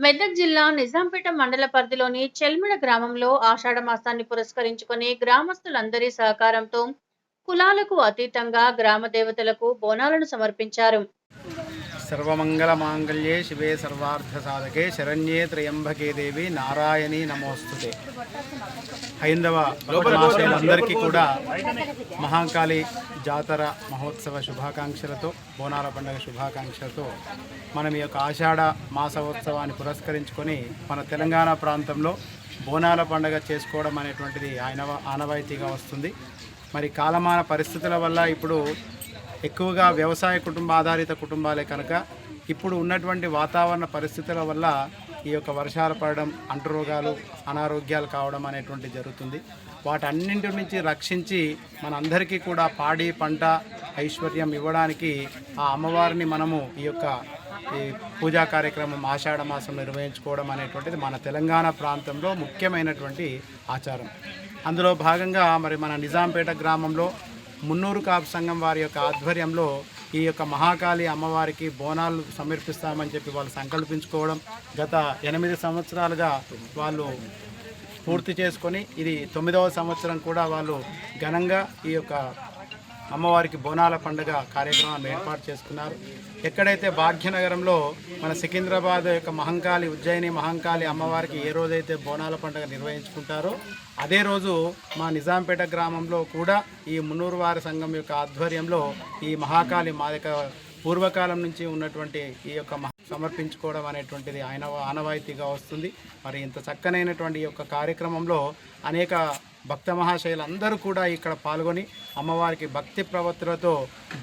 మెదక్ జిల్లా నిజాంపేట మండల పరిధిలోని చెల్మిడ గ్రామంలో ఆషాఢ మాసాన్ని పురస్కరించుకొని గ్రామస్తులందరి సహకారంతో కులాలకు అతీతంగా గ్రామ దేవతలకు బోనాలను సమర్పించారు. సర్వమంగళ మాంగళ్యే శివే సర్వార్థ సాధకే శరణ్యే త్రయంబకే దేవి నారాయణి నమోస్తుతే. హైందవ భక్తులందరికీ కూడా మహాకాళి జాతర మహోత్సవ శుభాకాంక్షలతో, బోనాల పండుగ శుభాకాంక్షలతో మనం ఈ యొక్క ఆషాఢ మాసోత్సవాన్ని పురస్కరించుకొని మన తెలంగాణ ప్రాంతంలో బోనాల పండుగ చేసుకోవడం అనేటువంటిది ఆనవాయితీగా వస్తుంది. మరి కాలమాన పరిస్థితుల వల్ల ఇప్పుడు ఎక్కువగా వ్యవసాయ ఆధారిత కుటుంబాలే కనుక ఇప్పుడు ఉన్నటువంటి వాతావరణ పరిస్థితుల వల్ల ఈ యొక్క వర్షాలు పడడం, అంటురోగాలు, అనారోగ్యాలు కావడం అనేటువంటి జరుగుతుంది. వాటన్నింటి నుంచి రక్షించి మనందరికీ కూడా పాడి పంట ఐశ్వర్యం ఇవ్వడానికి ఆ అమ్మవారిని మనము ఈ పూజా కార్యక్రమం ఆషాఢ మాసం నిర్వహించుకోవడం అనేటువంటిది మన తెలంగాణ ప్రాంతంలో ముఖ్యమైనటువంటి ఆచారం. అందులో భాగంగా మరి మన నిజాంపేట గ్రామంలో మున్నూరు కాపు సంఘం వారి యొక్క ఆధ్వర్యంలో ఈ యొక్క మహాకాళి అమ్మవారికి బోనాలు సమర్పిస్తామని చెప్పి వాళ్ళు సంకల్పించుకోవడం గత 8 సంవత్సరాలుగా వాళ్ళు పూర్తి చేసుకొని ఇది 9వ సంవత్సరం కూడా వాళ్ళు ఘనంగా ఈ యొక్క అమ్మవారికి బోనాల పండుగ కార్యక్రమాన్ని ఏర్పాటు చేసుకున్నారు. ఎక్కడైతే భాగ్యనగరంలో మన సికింద్రాబాద్ యొక్క మహంకాళి ఉజ్జయిని మహంకాళి అమ్మవారికి ఏ రోజైతే బోనాల పండుగ నిర్వహించుకుంటారో అదే రోజు మా నిజాంపేట గ్రామంలో కూడా ఈ మున్నూరు వారి సంఘం యొక్క ఆధ్వర్యంలో ఈ మహాకాళి మా యొక్క పూర్వకాలం నుంచి ఉన్నటువంటి ఈ యొక్క సమర్పించుకోవడం అనేటువంటిది ఆనవాయితీగా వస్తుంది. మరి ఇంత చక్కనైనటువంటి ఈ యొక్క కార్యక్రమంలో అనేక భక్త మహాశయులందరూ కూడా ఇక్కడ పాల్గొని అమ్మవారికి భక్తి ప్రవత్తులతో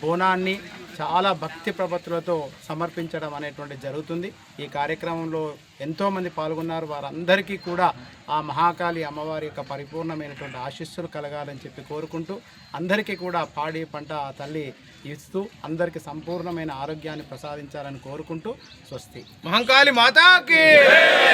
బోనాన్ని చాలా భక్తి ప్రవత్తులతో సమర్పించడం అనేటువంటి జరుగుతుంది. ఈ కార్యక్రమంలో ఎంతోమంది పాల్గొన్నారు. వారందరికీ కూడా ఆ మహాకాళి అమ్మవారి యొక్క పరిపూర్ణమైనటువంటి ఆశీస్సులు కలగాలని చెప్పి కోరుకుంటూ అందరికీ కూడా పాడి పంట ఆ తల్లి ఇస్తూ అందరికీ సంపూర్ణమైన ఆరోగ్యాన్ని ప్రసాదించాలని కోరుకుంటూ స్వస్తి. మహంకాళి మాతాకి.